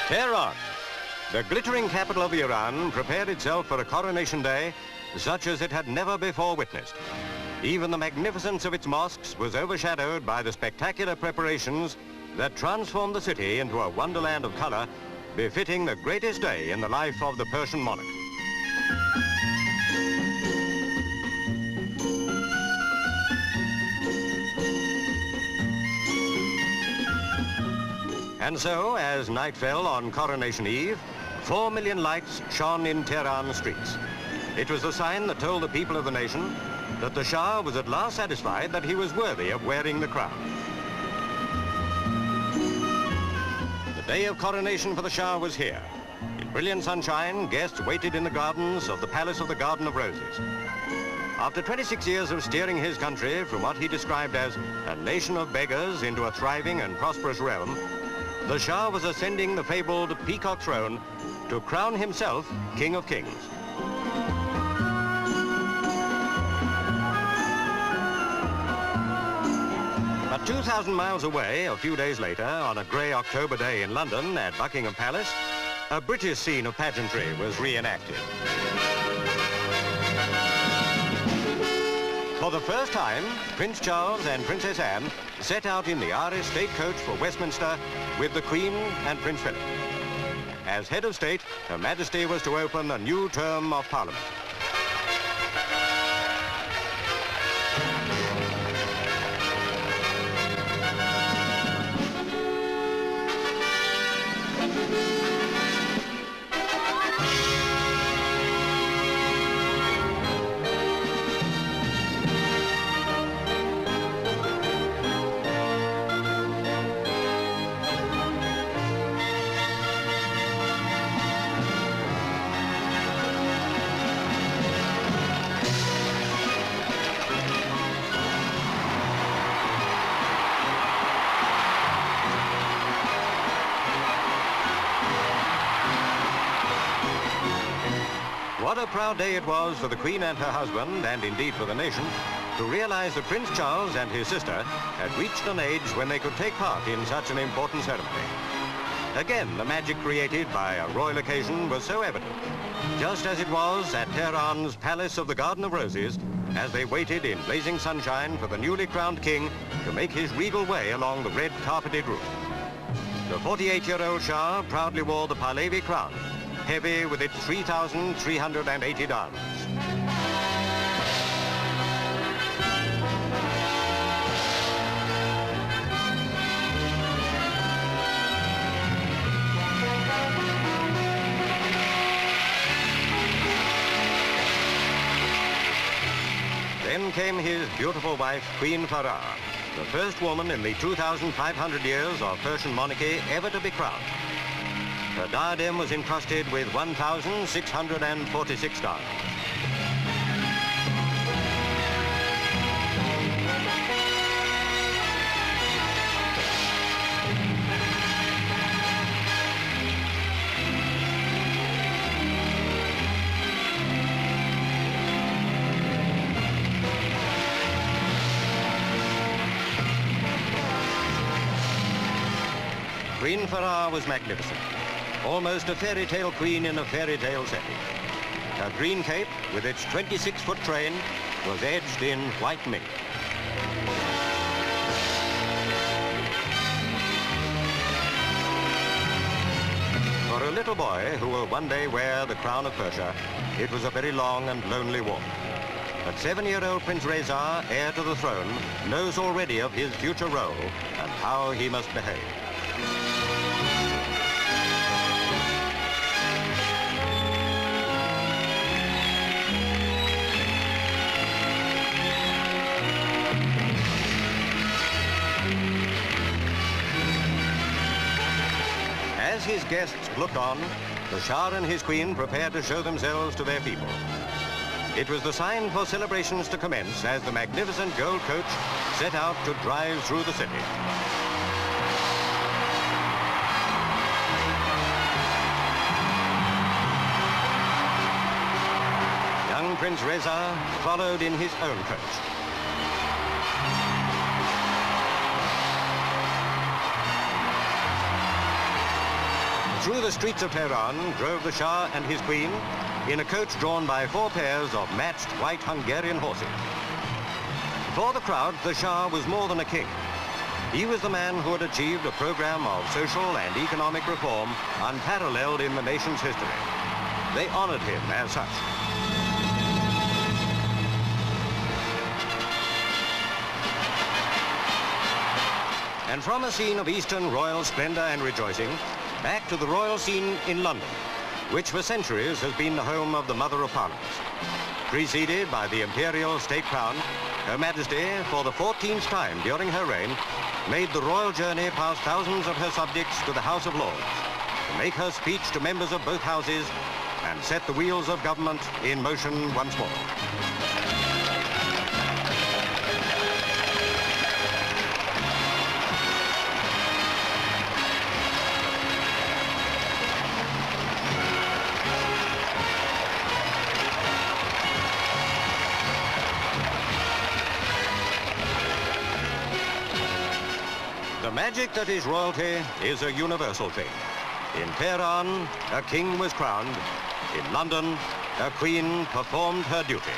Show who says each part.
Speaker 1: Teheran, the glittering capital of Iran, prepared itself for a coronation day such as it had never before witnessed. Even the magnificence of its mosques was overshadowed by the spectacular preparations that transformed the city into a wonderland of color, befitting the greatest day in the life of the Persian monarch. And so, as night fell on Coronation Eve, 4 million lights shone in Tehran streets. It was the sign that told the people of the nation that the Shah was at last satisfied that he was worthy of wearing the crown. The day of coronation for the Shah was here. In brilliant sunshine, guests waited in the gardens of the Palace of the Garden of Roses. After 26 years of steering his country from what he described as a nation of beggars into a thriving and prosperous realm, the Shah was ascending the fabled peacock throne to crown himself King of Kings. But 2,000 miles away, a few days later, on a grey October day in London at Buckingham Palace, a British scene of pageantry was reenacted. For the first time, Prince Charles and Princess Anne set out in the Irish state coach for Westminster with the Queen and Prince Philip. As head of state, Her Majesty was to open a new term of Parliament. What a proud day it was for the Queen and her husband, and indeed for the nation, to realize that Prince Charles and his sister had reached an age when they could take part in such an important ceremony. Again, the magic created by a royal occasion was so evident, just as it was at Tehran's Palace of the Garden of Roses, as they waited in blazing sunshine for the newly crowned king to make his regal way along the red carpeted roof. The 48-year-old Shah proudly wore the Pahlavi crown, heavy with its 3,380 diamonds. Then came his beautiful wife, Queen Farah, the first woman in the 2,500 years of Persian monarchy ever to be crowned. Her diadem was encrusted with 1,646 diamonds. Queen Farah was magnificent. Almost a fairy tale queen in a fairy tale setting. Her green cape, with its 26-foot train, was edged in white mink. For a little boy who will one day wear the crown of Persia, it was a very long and lonely walk. But 7-year-old Prince Reza, heir to the throne, knows already of his future role and how he must behave. As his guests looked on, the Shah and his queen prepared to show themselves to their people. It was the sign for celebrations to commence as the magnificent gold coach set out to drive through the city. Young Prince Reza followed in his own coach. Through the streets of Teheran drove the Shah and his queen in a coach drawn by 4 pairs of matched white Hungarian horses. For the crowd, the Shah was more than a king. He was the man who had achieved a program of social and economic reform unparalleled in the nation's history. They honored him as such. And from a scene of Eastern royal splendor and rejoicing, back to the royal scene in London, which for centuries has been the home of the Mother of Parliaments. Preceded by the imperial state crown, Her Majesty, for the 14th time during her reign, made the royal journey past thousands of her subjects to the House of Lords to make her speech to members of both houses and set the wheels of government in motion once more. The magic that is royalty is a universal thing. In Teheran, a king was crowned. In London, a queen performed her duty.